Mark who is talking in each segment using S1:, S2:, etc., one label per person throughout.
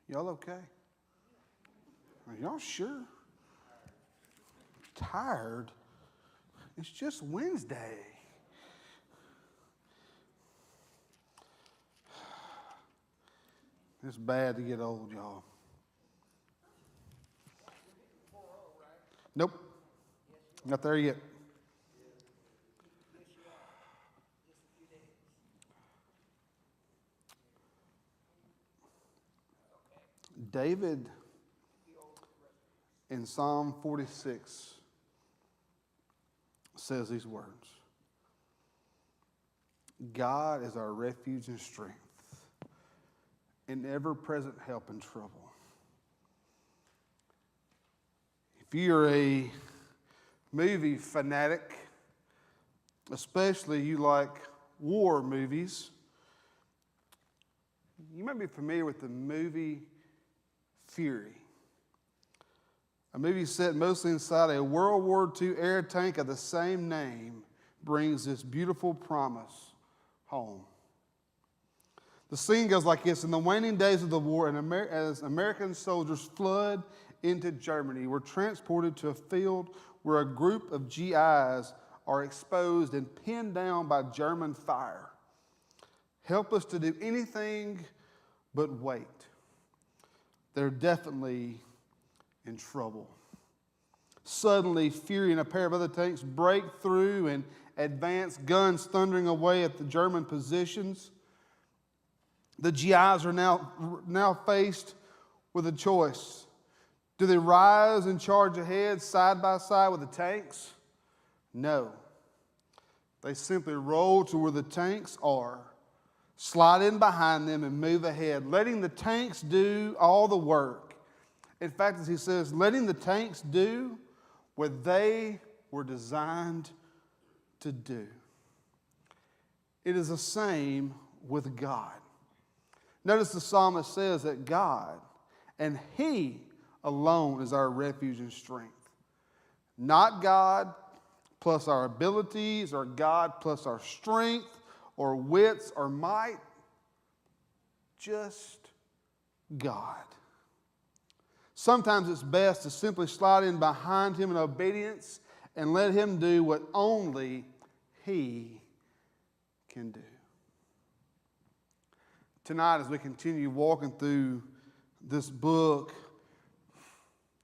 S1: Y'all okay? Are y'all sure? Tired? It's just Wednesday. It's bad to get old, y'all. Nope. Not there yet. David in Psalm 46 says these words. God is our refuge and strength, an ever-present help in trouble. If you're a movie fanatic, especially you like war movies, you might be familiar with the movie Fury. A movie set mostly inside a World War II air tank of the same name brings this beautiful promise home. The scene goes like this. In the waning days of the war, as American soldiers flood into Germany, we're transported to a field where a group of GIs are exposed and pinned down by German fire. Helpless to do anything but wait. They're definitely in trouble. Suddenly, Fury and a pair of other tanks break through and advance, guns thundering away at the German positions. The GIs are now faced with a choice. Do they rise and charge ahead side by side with the tanks? No. They simply roll to where the tanks are, slide in behind them, and move ahead, letting the tanks do all the work. In fact, as he says, letting the tanks do what they were designed to do. It is the same with God. Notice the psalmist says that God and He alone is our refuge and strength. Not God plus our abilities, or God plus our strength, or wits, or might. Just God. Sometimes it's best to simply slide in behind Him in obedience and let Him do what only He can do. Tonight, as we continue walking through this book,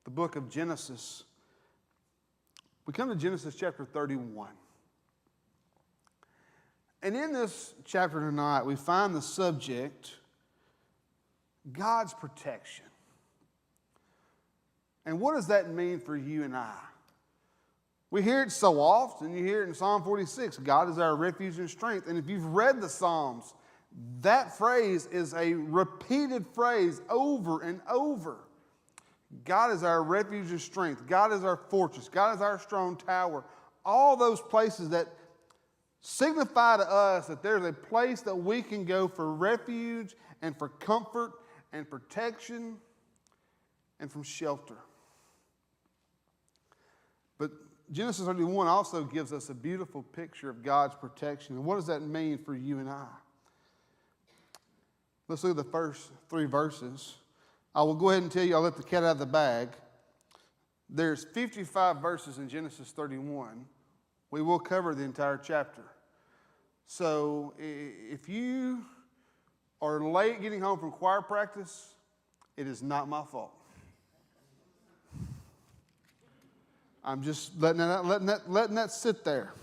S1: the book of Genesis, we come to Genesis chapter 31. And in this chapter tonight, we find the subject, God's protection. And what does that mean for you and I? We hear it so often. You hear it in Psalm 46, God is our refuge and strength. And if you've read the Psalms, that phrase is a repeated phrase over and over. God is our refuge and strength. God is our fortress. God is our strong tower. All those places that signify to us that there's a place that we can go for refuge and for comfort and protection and from shelter. But Genesis 31 also gives us a beautiful picture of God's protection. And what does that mean for you and I? Let's look at the first 3 verses. I will go ahead and tell you, I'll let the cat out of the bag. There's 55 verses in Genesis 31. We will cover the entire chapter. So if you are late getting home from choir practice, it is not my fault. I'm just letting that sit there.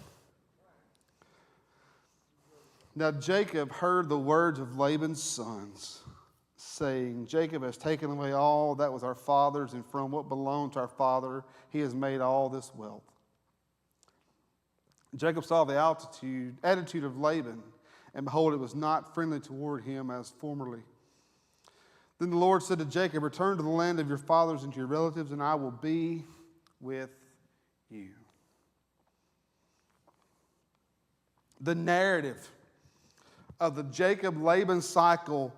S1: Now Jacob heard the words of Laban's sons, saying, Jacob has taken away all that was our father's, and from what belonged to our father, he has made all this wealth. Jacob saw the attitude of Laban, and behold, it was not friendly toward him as formerly. Then the Lord said to Jacob, return to the land of your fathers and to your relatives, and I will be with you. The narrative of the Jacob-Laban cycle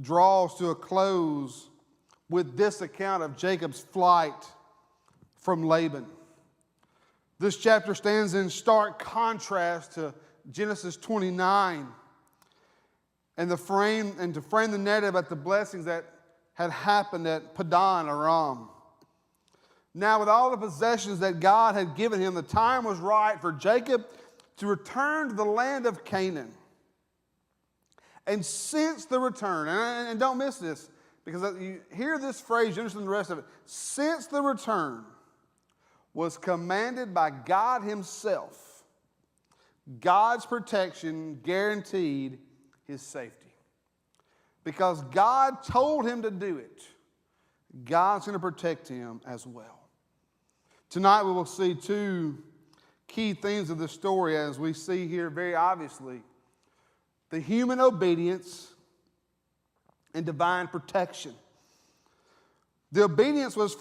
S1: draws to a close with this account of Jacob's flight from Laban. This chapter stands in stark contrast to Genesis 29 and to frame the narrative at the blessings that had happened at Padan Aram. Now, with all the possessions that God had given him, the time was right for Jacob to return to the land of Canaan. And since the return, and don't miss this, because you hear this phrase, you understand the rest of it. Since the return was commanded by God himself, God's protection guaranteed his safety. Because God told him to do it, God's going to protect him as well. Tonight we will see two key themes of the story as we see here very obviously. The human obedience and divine protection. The obedience was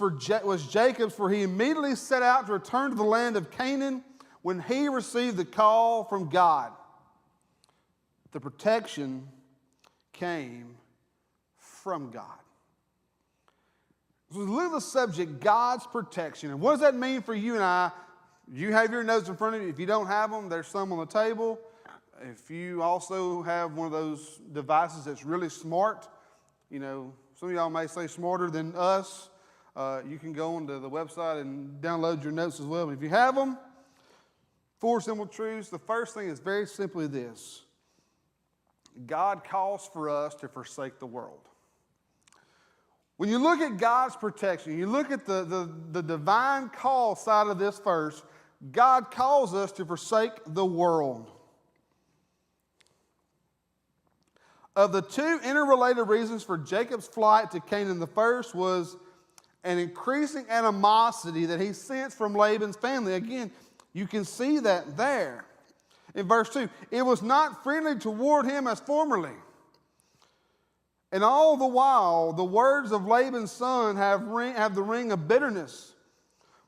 S1: Jacob's, for he immediately set out to return to the land of Canaan when he received the call from God. The protection came from God. So look at the subject, God's protection. And what does that mean for you and I? You have your notes in front of you. If you don't have them, there's some on the table. If you also have one of those devices that's really smart, you know, some of y'all may say smarter than us. You can go onto the website and download your notes as well. But if you have them, 4 simple truths. The first thing is very simply this. God calls for us to forsake the world. When you look at God's protection, you look at the divine call side of this verse, God calls us to forsake the world. Of the two interrelated reasons for Jacob's flight to Canaan, the first was an increasing animosity that he sensed from Laban's family. Again, you can see that there. In verse 2, it was not friendly toward him as formerly. And all the while, the words of Laban's son have the ring of bitterness.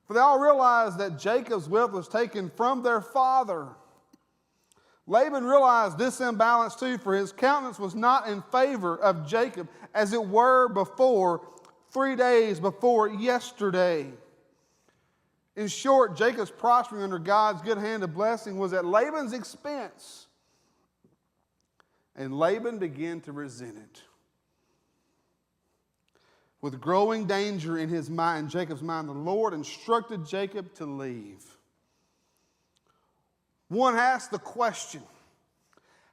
S1: For they all realized that Jacob's wealth was taken from their father. Laban realized this imbalance too, for his countenance was not in favor of Jacob, as it were before, 3 days before yesterday. In short, Jacob's prospering under God's good hand of blessing was at Laban's expense. And Laban began to resent it. With growing danger in his mind, Jacob's mind, the Lord instructed Jacob to leave. One asks the question,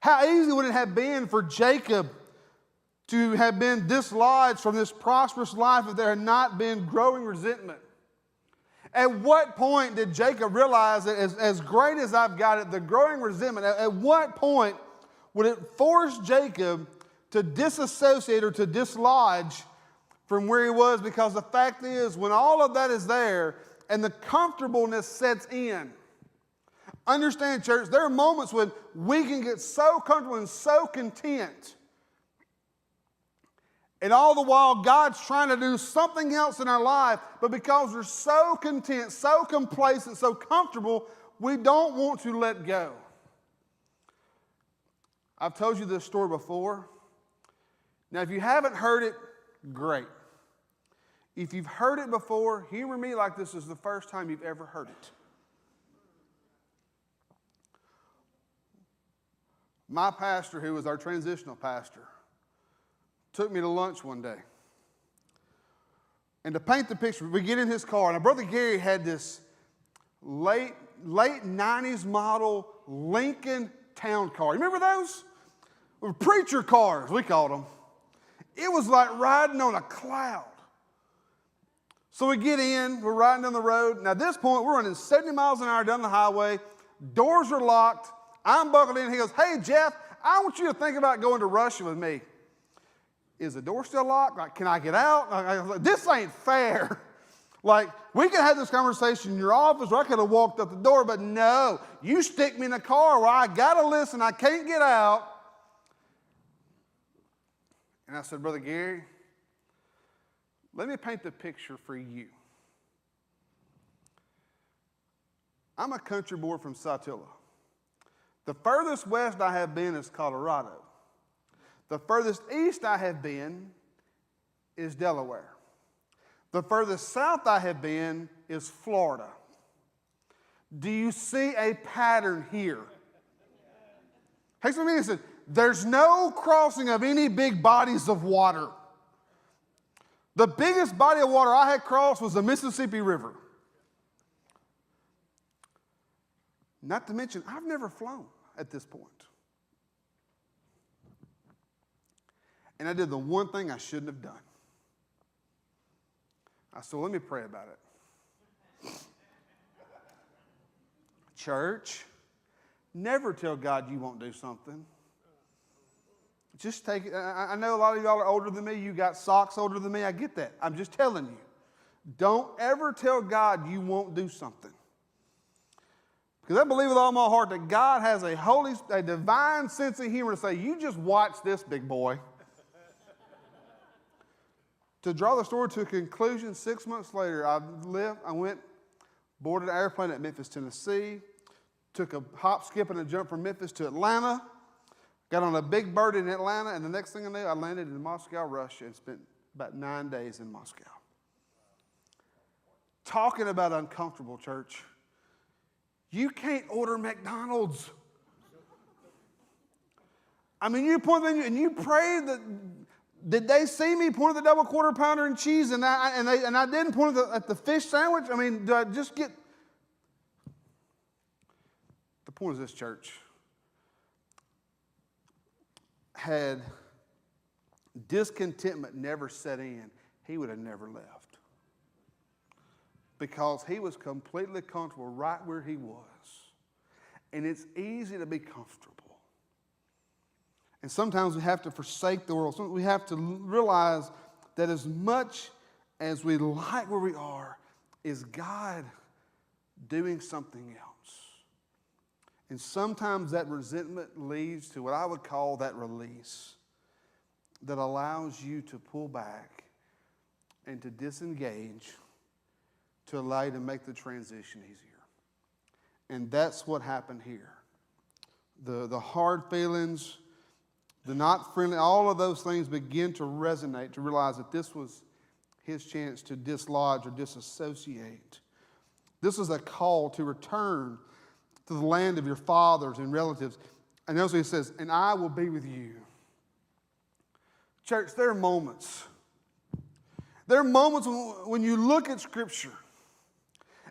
S1: how easy would it have been for Jacob to have been dislodged from this prosperous life if there had not been growing resentment? At what point did Jacob realize that as great as I've got it, the growing resentment, at what point would it force Jacob to disassociate or to dislodge from where he was? Because the fact is, when all of that is there and the comfortableness sets in, understand, church, there are moments when we can get so comfortable and so content. And all the while, God's trying to do something else in our life, but because we're so content, so complacent, so comfortable, we don't want to let go. I've told you this story before. Now, if you haven't heard it, great. If you've heard it before, humor me like this is the first time you've ever heard it. My pastor, who was our transitional pastor, took me to lunch one day. And to paint the picture, we get in his car, and our brother Gary had this late 90s model Lincoln Town Car. You remember those? Preacher cars, we called them. It was like riding on a cloud. So we get in, we're riding down the road. Now at this point, we're running 70 miles an hour down the highway. Doors are locked. I'm buckled in. He goes, hey, Jeff, I want you to think about going to Russia with me. Is the door still locked? Like, can I get out? I was like, this ain't fair. Like, we could have this conversation in your office, or I could have walked up the door, but no, you stick me in a car where I got to listen, I can't get out. And I said, Brother Gary, let me paint the picture for you. I'm a country boy from Saltillo. The furthest west I have been is Colorado. The furthest east I have been is Delaware. The furthest south I have been is Florida. Do you see a pattern here? Hey, somebody said, there's no crossing of any big bodies of water. The biggest body of water I had crossed was the Mississippi River. Not to mention, I've never flown at this point. And I did the one thing I shouldn't have done. I said, let me pray about it. Church, never tell God you won't do something. Just take it. I know a lot of y'all are older than me. You got socks older than me. I get that. I'm just telling you. Don't ever tell God you won't do something. Because I believe with all my heart that God has a divine sense of humor to say, you just watch this, big boy. To draw the story to a conclusion, 6 months later, I went, boarded an airplane at Memphis, Tennessee, took a hop, skip, and a jump from Memphis to Atlanta, got on a big bird in Atlanta, and the next thing I knew, I landed in Moscow, Russia, and spent about 9 days in Moscow. Talking about uncomfortable, church. You can't order McDonald's. I mean, you point them and you pray that. Did they see me point at the double quarter pounder and cheese and I didn't point at the fish sandwich? I mean, do I just get... The point is this, church. Had discontentment never set in, he would have never left. Because he was completely comfortable right where he was. And it's easy to be comfortable. And sometimes we have to forsake the world. We have to realize that as much as we like where we are, is God doing something else? And sometimes that resentment leads to what I would call that release that allows you to pull back and to disengage to allow you to make the transition easier. And that's what happened here. The hard feelings, the not friendly, all of those things begin to resonate, to realize that this was his chance to dislodge or disassociate. This is a call to return to the land of your fathers and relatives. And notice what he says, and I will be with you. Church, there are moments. There are moments when you look at Scripture,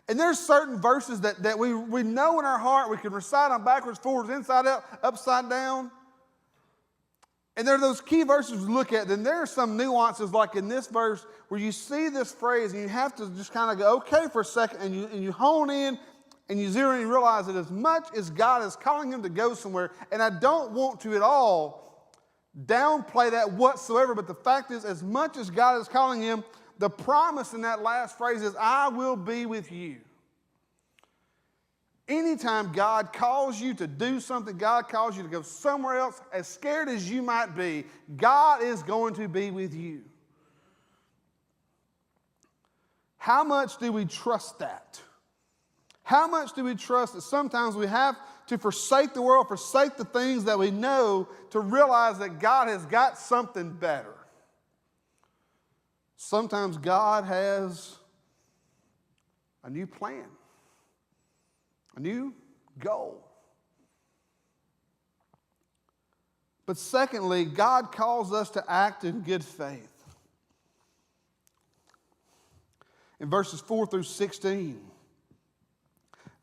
S1: and there's certain verses that we know in our heart, we can recite them backwards, forwards, inside out, upside down. And there are those key verses we look at. Then there are some nuances, like in this verse, where you see this phrase and you have to just kind of go, okay, for a second, and you hone in and you zero in and realize that as much as God is calling him to go somewhere, and I don't want to at all downplay that whatsoever, but the fact is, as much as God is calling him, the promise in that last phrase is, I will be with you. Anytime God calls you to do something, God calls you to go somewhere else, as scared as you might be, God is going to be with you. How much do we trust that? How much do we trust that sometimes we have to forsake the world, forsake the things that we know, to realize that God has got something better? Sometimes God has a new plan. A new goal. But secondly, God calls us to act in good faith. In verses 4 through 16,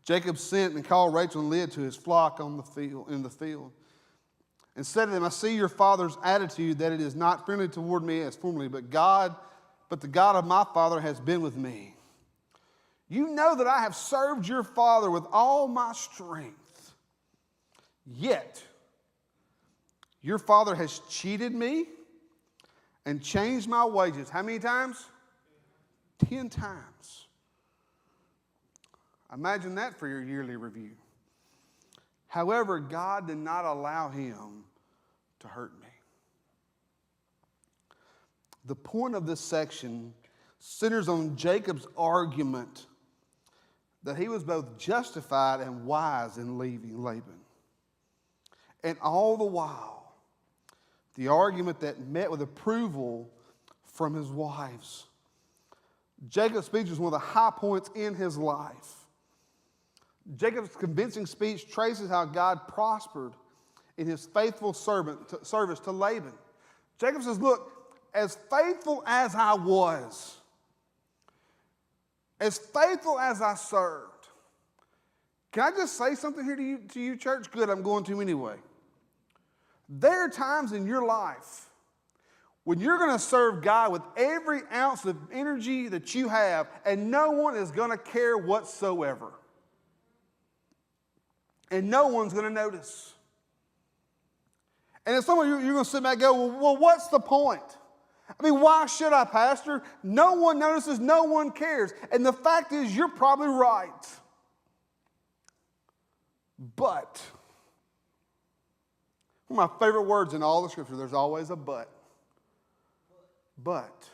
S1: Jacob sent and called Rachel and Leah to his flock in the field, and said to them, I see your father's attitude, that it is not friendly toward me as formerly, but the God of my father has been with me. You know that I have served your father with all my strength. Yet, your father has cheated me and changed my wages. How many times? 10 times. Imagine that for your yearly review. However, God did not allow him to hurt me. The point of this section centers on Jacob's argument that he was both justified and wise in leaving Laban. And all the while, the argument that met with approval from his wives. Jacob's speech was one of the high points in his life. Jacob's convincing speech traces how God prospered in his faithful service to Laban. Jacob says, look, as faithful as I was, as faithful as I served, can I just say something here to you, church? Good, I'm going to anyway. There are times in your life when you're going to serve God with every ounce of energy that you have, and no one is going to care whatsoever. And no one's going to notice. And if some of you, you're going to sit back and go, well, what's the point? I mean, why should I, Pastor? No one notices, no one cares. And the fact is, you're probably right. But, one of my favorite words in all the Scripture, there's always a but. But,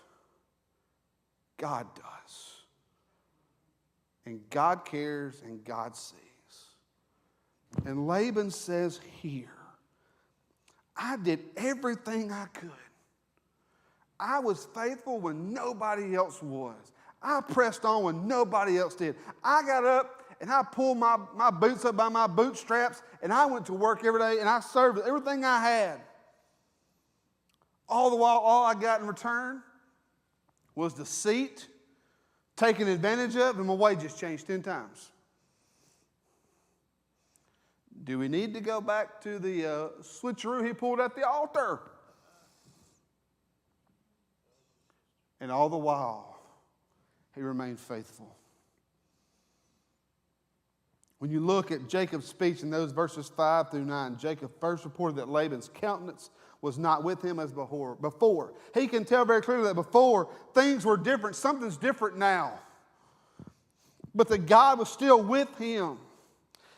S1: God does. And God cares and God sees. And Laban says here, I did everything I could. I was faithful when nobody else was. I pressed on when nobody else did. I got up and I pulled my boots up by my bootstraps, and I went to work every day, and I served with everything I had. All the while, all I got in return was deceit, taken advantage of, and my wages changed 10 times. Do we need to go back to the switcheroo he pulled at the altar? And all the while, he remained faithful. When you look at Jacob's speech in those verses 5 through 9, Jacob first reported that Laban's countenance was not with him as before. He can tell very clearly that before things were different. Something's different now. But that God was still with him.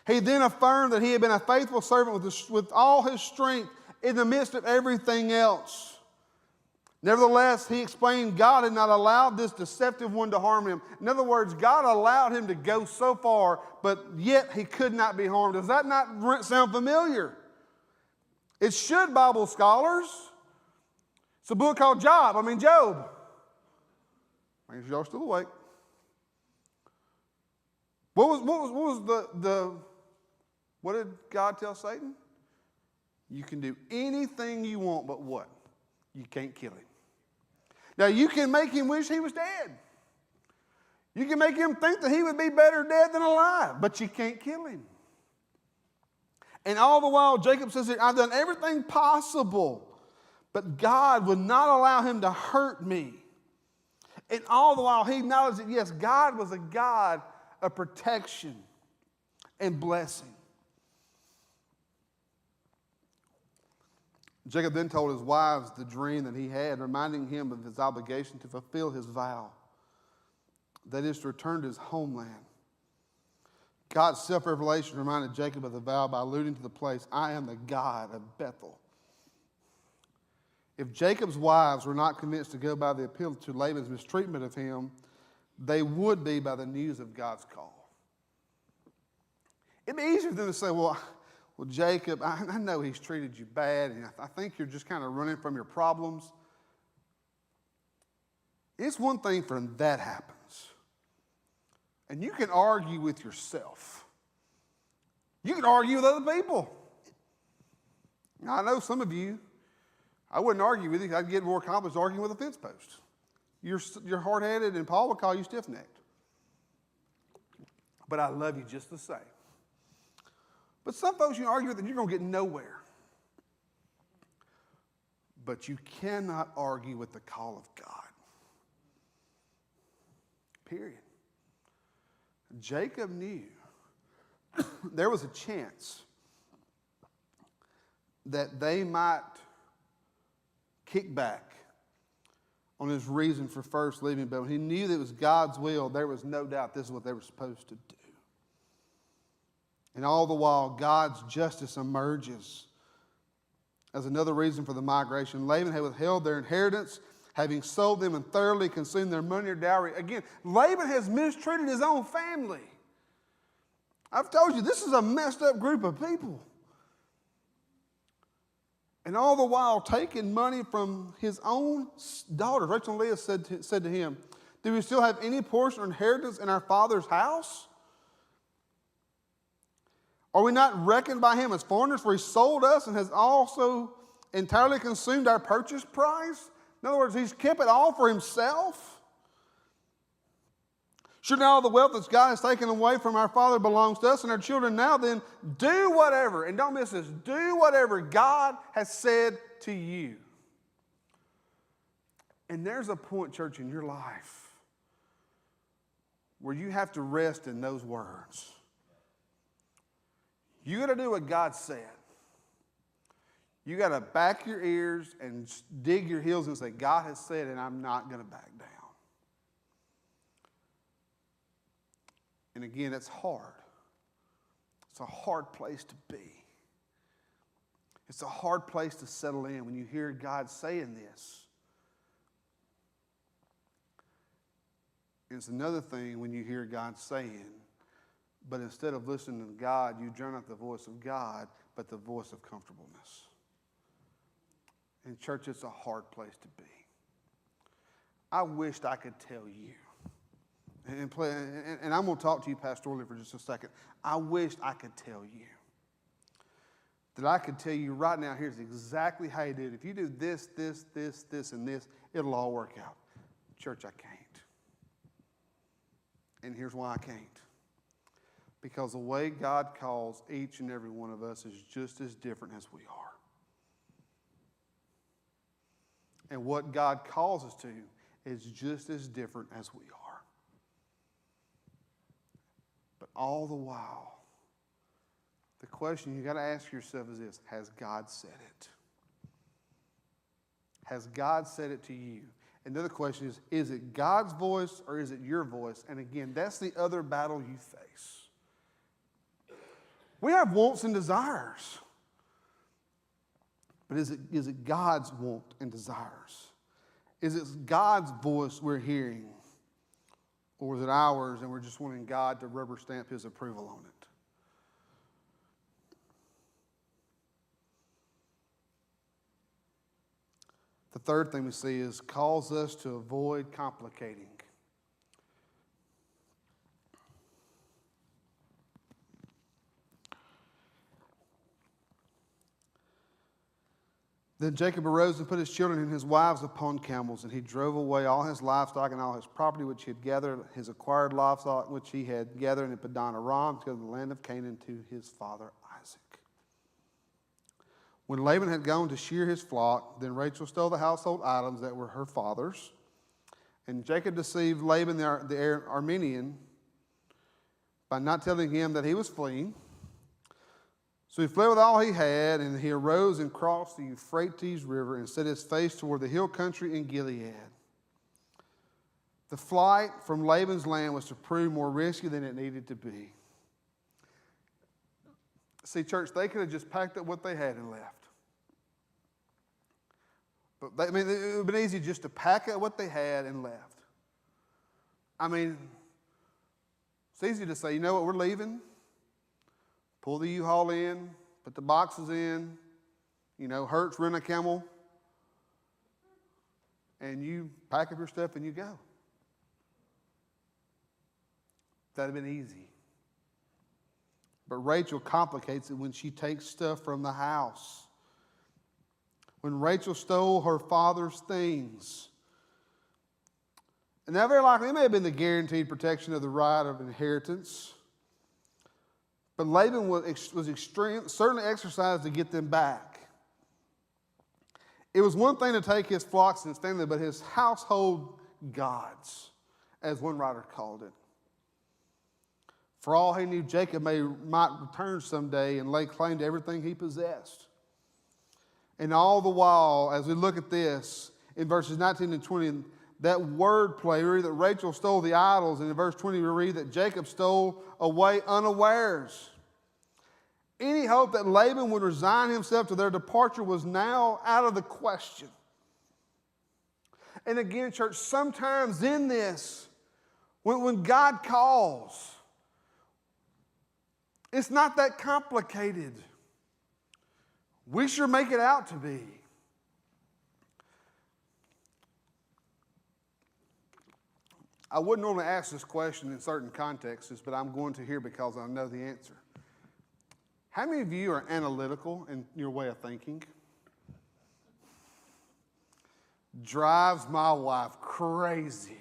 S1: He then affirmed that he had been a faithful servant with all his strength in the midst of everything else. Nevertheless, he explained God had not allowed this deceptive one to harm him. In other words, God allowed him to go so far, but yet he could not be harmed. Does that not sound familiar? It should, Bible scholars. It's a book called Job. Make sure y'all still awake. What did God tell Satan? You can do anything you want, but what? You can't kill him. Now, you can make him wish he was dead. You can make him think that he would be better dead than alive, but you can't kill him. And all the while, Jacob says, I've done everything possible, but God would not allow him to hurt me. And all the while, he acknowledged that, yes, God was a God of protection and blessing. Jacob then told his wives the dream that he had, reminding him of his obligation to fulfill his vow. That is, to return to his homeland. God's self-revelation reminded Jacob of the vow by alluding to the place, I am the God of Bethel. If Jacob's wives were not convinced to go by the appeal to Laban's mistreatment of him, they would be by the news of God's call. It'd be easier for them to say, well, Jacob, I know he's treated you bad, and I think you're just kind of running from your problems. It's one thing for when that happens. And you can argue with yourself. You can argue with other people. Now, I know some of you, I wouldn't argue with you. I'd get more accomplished arguing with a fence post. You're hard-headed, and Paul would call you stiff-necked. But I love you just the same. But some folks you argue with and you're going to get nowhere. But you cannot argue with the call of God. Period. Jacob knew there was a chance that they might kick back on his reason for first leaving. But when he knew that it was God's will, there was no doubt this is what they were supposed to do. And all the while, God's justice emerges as another reason for the migration. Laban had withheld their inheritance, having sold them and thoroughly consumed their money or dowry. Again, Laban has mistreated his own family. I've told you, this is a messed up group of people. And all the while, taking money from his own daughters. Rachel and Leah said to him, do we still have any portion or inheritance in our father's house? Are we not reckoned by him as foreigners, for he sold us and has also entirely consumed our purchase price? In other words, he's kept it all for himself. Should not all the wealth that God has taken away from our Father belongs to us and our children? Now then, do whatever, and don't miss this, do whatever God has said to you. And there's a point, church, in your life where you have to rest in those words. You got to do what God said. You got to back your ears and dig your heels and say, God has said, and I'm not going to back down. And again, it's hard. It's a hard place to be. It's a hard place to settle in when you hear God saying this. And it's another thing when you hear God saying, but instead of listening to God, you drown out the voice of God, but the voice of comfortableness. In church, it's a hard place to be. I wished I could tell you, and I'm going to talk to you pastorally for just a second. I wished I could tell you that I could tell you right now, here's exactly how you do it. If you do this, this, this, this, and this, it'll all work out. Church, I can't. And here's why I can't. Because the way God calls each and every one of us is just as different as we are. And what God calls us to is just as different as we are. But all the while, the question you got to ask yourself is this: has God said it? Has God said it to you? Another question is it God's voice or is it your voice? And again, that's the other battle you face. We have wants and desires. But is it God's want and desires? Is it God's voice we're hearing? Or is it ours and we're just wanting God to rubber stamp his approval on it? The third thing we see is calls us to avoid complicating. Then Jacob arose and put his children and his wives upon camels, and he drove away all his livestock and all his property which he had gathered, his acquired livestock which he had gathered in Padan Aram, to go to the land of Canaan to his father Isaac. When Laban had gone to shear his flock, then Rachel stole the household items that were her father's, and Jacob deceived Laban the Aramean by not telling him that he was fleeing. So he fled with all he had, and he arose and crossed the Euphrates River and set his face toward the hill country in Gilead. The flight from Laban's land was to prove more risky than it needed to be. See, church, they could have just packed up what they had and left. But it would have been easy just to pack up what they had and left. I mean, it's easy to say, you know what, we're leaving. Pull the U-Haul in, put the boxes in, Hertz, rent a camel, and you pack up your stuff and you go. That would have been easy. But Rachel complicates it when she takes stuff from the house. When Rachel stole her father's things. And now very likely it may have been the guaranteed protection of the right of inheritance. But Laban was certainly exercised to get them back. It was one thing to take his flocks and his family, but his household gods, as one writer called it. For all he knew, Jacob might return someday and lay claim to everything he possessed. And all the while, as we look at this, in verses 19 and 20, that word play, we read that Rachel stole the idols, and in verse 20 we read that Jacob stole away unawares. Any hope that Laban would resign himself to their departure was now out of the question. And again, church, sometimes in this, when God calls, it's not that complicated. We sure make it out to be. I wouldn't normally ask this question in certain contexts, but I'm going to here because I know the answer. How many of you are analytical in your way of thinking? drives my wife crazy.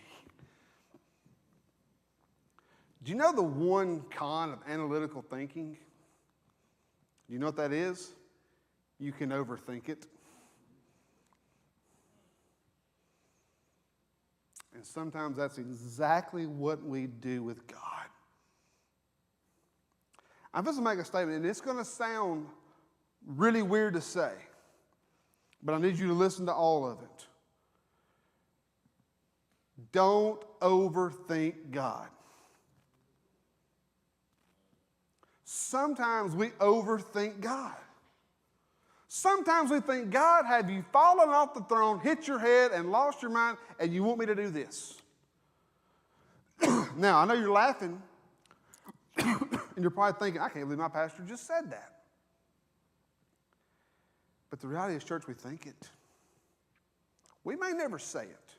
S1: Do you know the one con of analytical thinking? Do you know what that is? You can overthink it. And sometimes that's exactly what we do with God. I'm just going to make a statement, and it's going to sound really weird to say, but I need you to listen to all of it. Don't overthink God. Sometimes we overthink God. Sometimes we think, God, have you fallen off the throne, hit your head, and lost your mind, and you want me to do this? Now, I know you're laughing, and you're probably thinking, I can't believe my pastor just said that. But the reality is, church, we think it. We may never say it.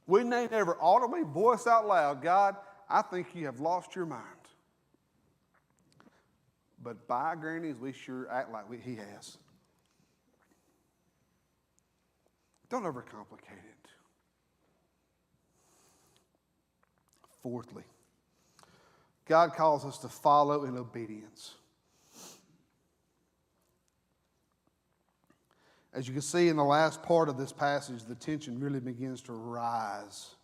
S1: We may never audibly voice out loud, God, I think you have lost your mind. But by grannies, we sure act like he has. Don't overcomplicate it. Fourthly, God calls us to follow in obedience. As you can see in the last part of this passage, the tension really begins to rise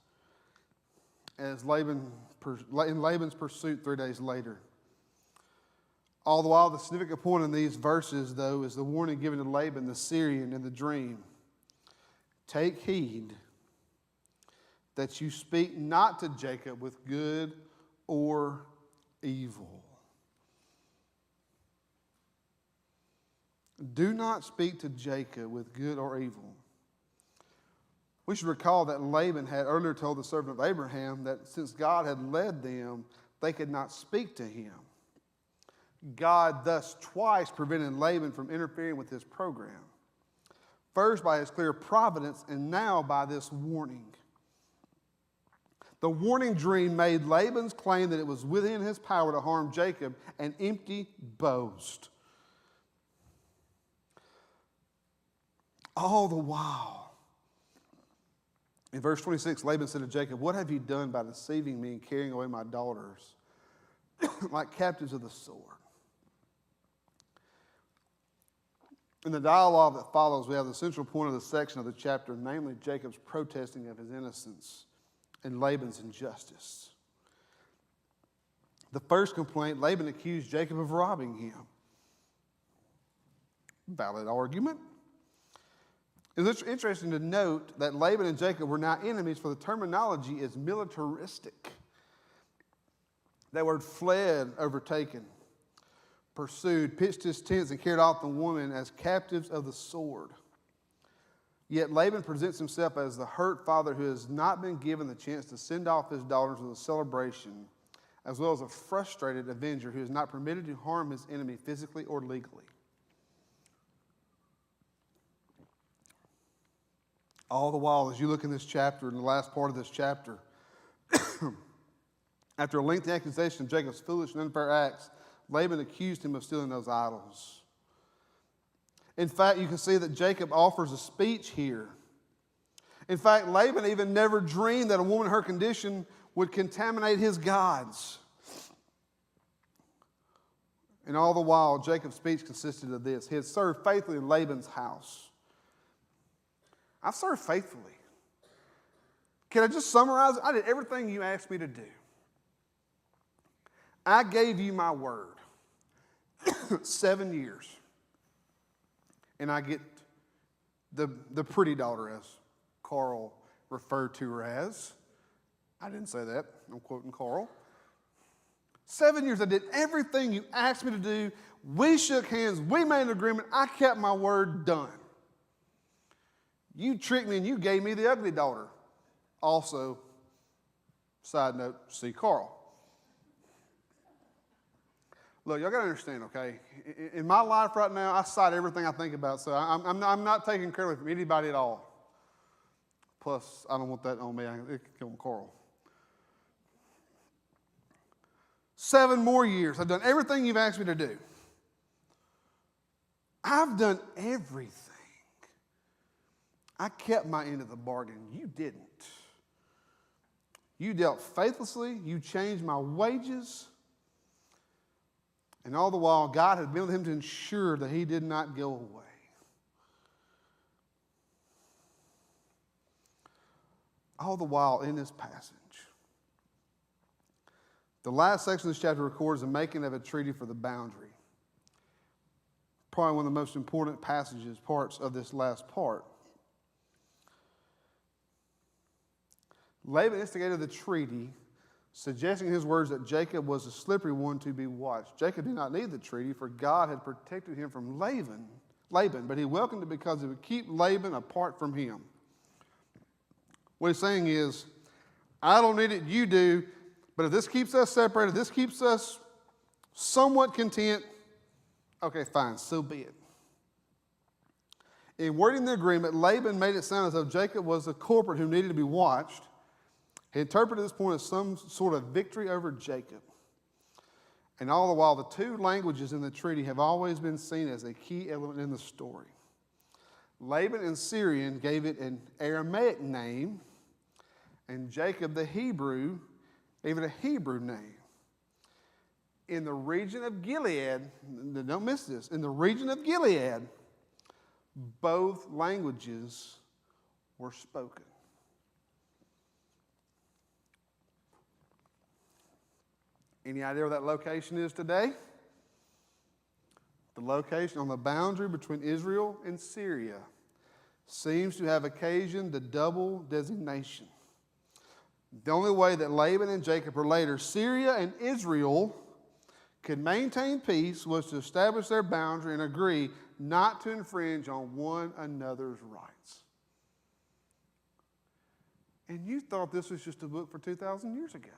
S1: as in Laban's pursuit 3 days later. All the while, the significant point in these verses, though, is the warning given to Laban, the Syrian, in the dream. Take heed that you speak not to Jacob with good or evil. Do not speak to Jacob with good or evil. We should recall that Laban had earlier told the servant of Abraham that since God had led them, they could not speak to him. God thus twice prevented Laban from interfering with his program. First by his clear providence, and now by this warning. The warning dream made Laban's claim that it was within his power to harm Jacob an empty boast. All the while, in verse 26, Laban said to Jacob, what have you done by deceiving me and carrying away my daughters like captives of the sword? In the dialogue that follows, we have the central point of the section of the chapter, namely Jacob's protesting of his innocence and Laban's injustice. The first complaint, Laban accused Jacob of robbing him. Valid argument. It's interesting to note that Laban and Jacob were now enemies, for the terminology is militaristic. That word fled, overtaken, pursued, pitched his tents, and carried off the woman as captives of the sword. Yet Laban presents himself as the hurt father who has not been given the chance to send off his daughters with a celebration, as well as a frustrated avenger who is not permitted to harm his enemy physically or legally. All the while, as you look in this chapter, in the last part of this chapter, after a lengthy accusation of Jacob's foolish and unfair acts, Laban accused him of stealing those idols. In fact, you can see that Jacob offers a speech here. In fact, Laban even never dreamed that a woman in her condition would contaminate his gods. And all the while, Jacob's speech consisted of this. He had served faithfully in Laban's house. I've served faithfully. Can I just summarize it? I did everything you asked me to do. I gave you my word. 7 years. And I get the pretty daughter, as Carl referred to her as. I didn't say that. I'm quoting Carl. 7 years, I did everything you asked me to do. We shook hands. We made an agreement. I kept my word. Done. You tricked me and you gave me the ugly daughter. Also, side note, see Carl. Look, y'all got to understand, okay? In my life right now, I cite everything I think about, so I'm not taking credit from anybody at all. Plus, I don't want that on me. It can come on Carl. 7 more years. I've done everything you've asked me to do. I've done everything I kept my end of the bargain. You didn't. You dealt faithlessly. You changed my wages. And all the while, God had been with him to ensure that he did not go away. All the while in this passage, the last section of this chapter records the making of a treaty for the boundary. Probably one of the most important parts of this last part. Laban instigated the treaty, suggesting in his words that Jacob was a slippery one to be watched. Jacob did not need the treaty, for God had protected him from Laban, but he welcomed it because it would keep Laban apart from him. What he's saying is, I don't need it, you do, but if this keeps us separated, this keeps us somewhat content, okay, fine, so be it. In wording the agreement, Laban made it sound as though Jacob was a culprit who needed to be watched. He interpreted this point as some sort of victory over Jacob. And all the while, the two languages in the treaty have always been seen as a key element in the story. Laban in Syrian gave it an Aramaic name, and Jacob the Hebrew gave it a Hebrew name. In the region of Gilead, don't miss this, in the region of Gilead, both languages were spoken. Any idea where that location is today? The location on the boundary between Israel and Syria seems to have occasioned the double designation. The only way that Laban and Jacob, or later Syria and Israel, could maintain peace was to establish their boundary and agree not to infringe on one another's rights. And you thought this was just a book for 2,000 years ago.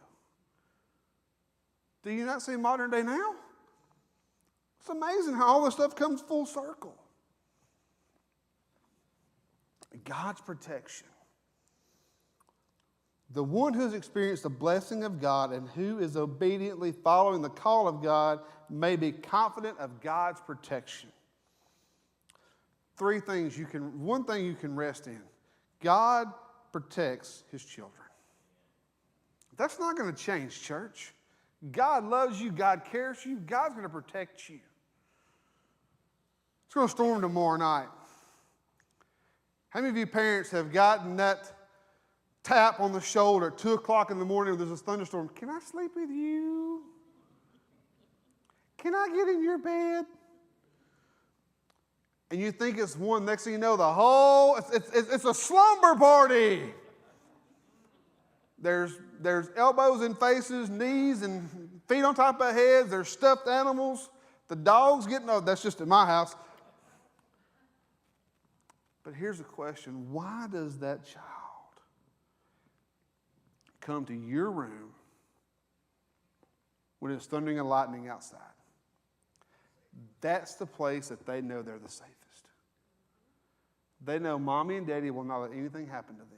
S1: Do you not see modern day now? It's amazing how all this stuff comes full circle. God's protection. The one who has experienced the blessing of God and who is obediently following the call of God may be confident of God's protection. One thing you can rest in. God protects his children. That's not going to change, church. God loves you. God cares for you. God's going to protect you. It's going to storm tomorrow night. How many of you parents have gotten that tap on the shoulder at 2 o'clock in the morning when there's a thunderstorm? Can I sleep with you? Can I get in your bed? And you think it's one. Next thing you know, it's a slumber party. There's elbows and faces, knees and feet on top of heads. There's stuffed animals. The dog's that's just at my house. But here's the question. Why does that child come to your room when it's thundering and lightning outside? That's the place that they know they're the safest. They know mommy and daddy will not let anything happen to them.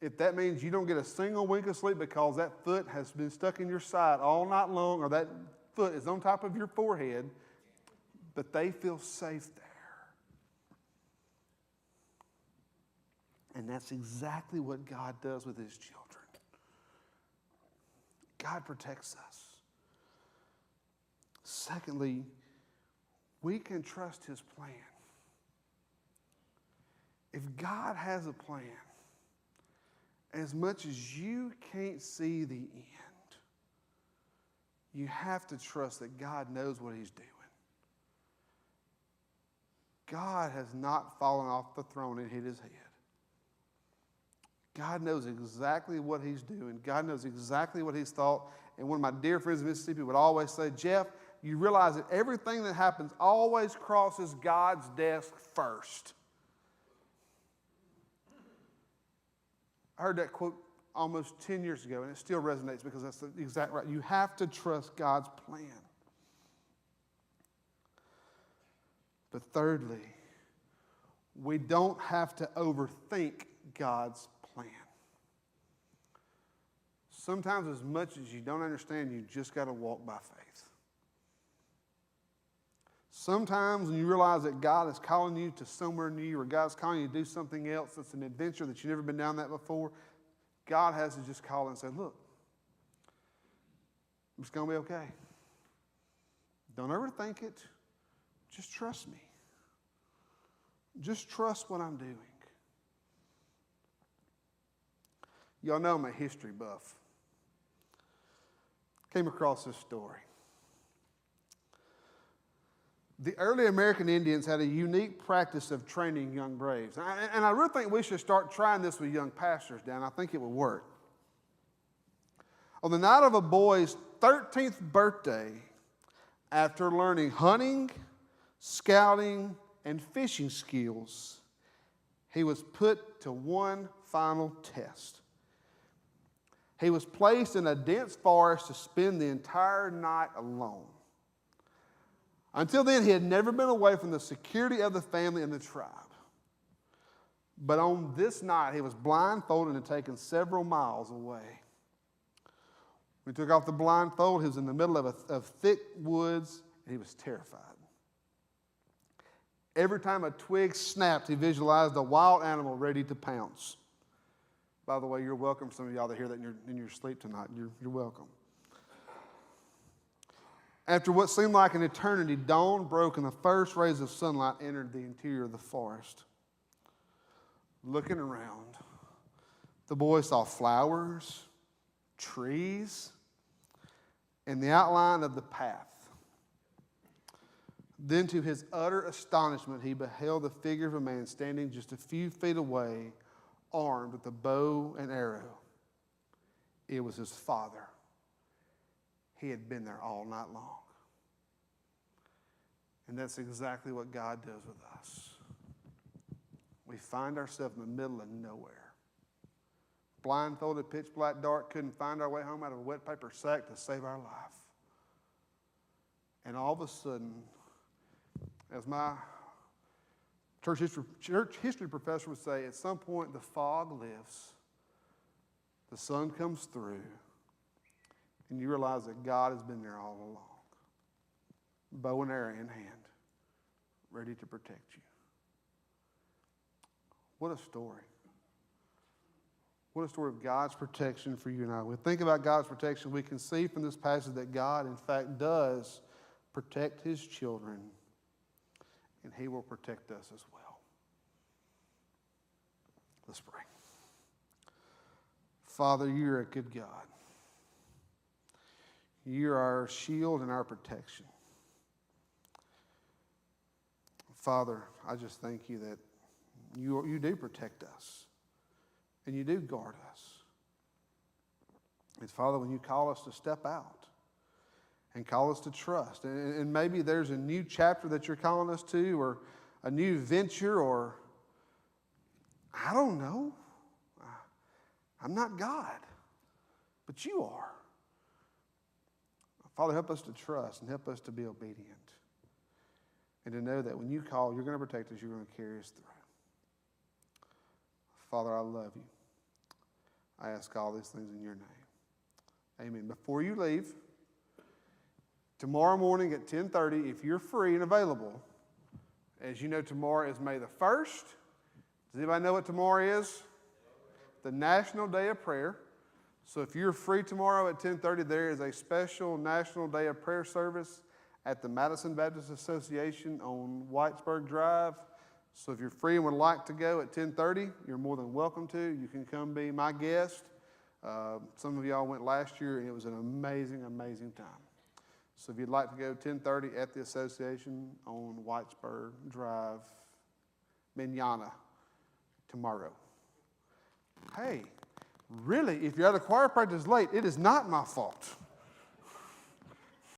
S1: If that means you don't get a single wink of sleep because that foot has been stuck in your side all night long, or that foot is on top of your forehead, but they feel safe there. And that's exactly what God does with his children. God protects us. Secondly, we can trust his plan. If God has a plan, as much as you can't see the end, you have to trust that God knows what he's doing. God has not fallen off the throne and hit his head. God knows exactly what he's doing. God knows exactly what he's thought. And one of my dear friends in Mississippi would always say, Jeff, you realize that everything that happens always crosses God's desk first. I heard that quote almost 10 years ago, and it still resonates because that's the exact right. You have to trust God's plan. But thirdly, we don't have to overthink God's plan. Sometimes as much as you don't understand, you just got to walk by faith. Sometimes when you realize that God is calling you to somewhere new, or God's calling you to do something else that's an adventure that you've never been down that before, God has to just call and say, look, it's going to be okay. Don't overthink it. Just trust me. Just trust what I'm doing. Y'all know I'm a history buff. Came across this story. The early American Indians had a unique practice of training young braves. And I really think we should start trying this with young pastors, Dan. I think it would work. On the night of a boy's 13th birthday, after learning hunting, scouting, and fishing skills, he was put to one final test. He was placed in a dense forest to spend the entire night alone. Until then, he had never been away from the security of the family and the tribe. But on this night, he was blindfolded and taken several miles away. When he took off the blindfold, he was in the middle of thick woods, and he was terrified. Every time a twig snapped, he visualized a wild animal ready to pounce. By the way, you're welcome. Some of y'all that hear that in your sleep tonight, you're welcome. After what seemed like an eternity, dawn broke and the first rays of sunlight entered the interior of the forest. Looking around, the boy saw flowers, trees, and the outline of the path. Then, to his utter astonishment, he beheld the figure of a man standing just a few feet away, armed with a bow and arrow. It was his father. He had been there all night long. And that's exactly what God does with us. We find ourselves in the middle of nowhere. Blindfolded, pitch black dark, couldn't find our way home out of a wet paper sack to save our life. And all of a sudden, as my church history professor would say, at some point the fog lifts, the sun comes through, and you realize that God has been there all along. Bow and arrow in hand, ready to protect you. What a story. What a story of God's protection for you and I. When we think about God's protection, we can see from this passage that God, in fact, does protect his children, and he will protect us as well. Let's pray. Father, you're a good God. You're our shield and our protection. Father, I just thank you that you do protect us and you do guard us. And Father, when you call us to step out and call us to trust, and maybe there's a new chapter that you're calling us to, or a new venture, or I don't know. I'm not God, but you are. Father, help us to trust and help us to be obedient. And to know that when you call, you're going to protect us, you're going to carry us through. Father, I love you. I ask all these things in your name. Amen. Before you leave, tomorrow morning at 10:30, if you're free and available, as you know, tomorrow is May the 1st. Does anybody know what tomorrow is? The National Day of Prayer. So if you're free tomorrow at 10:30, there is a special National Day of Prayer service at the Madison Baptist Association on Whitesburg Drive. So if you're free and would like to go at 10:30, you're more than welcome to. You can come be my guest. Some of y'all went last year, and it was an amazing, amazing time. So if you'd like to go 10:30 at the association on Whitesburg Drive, Manana, tomorrow. Hey, really, if you're at a choir practice late, it is not my fault.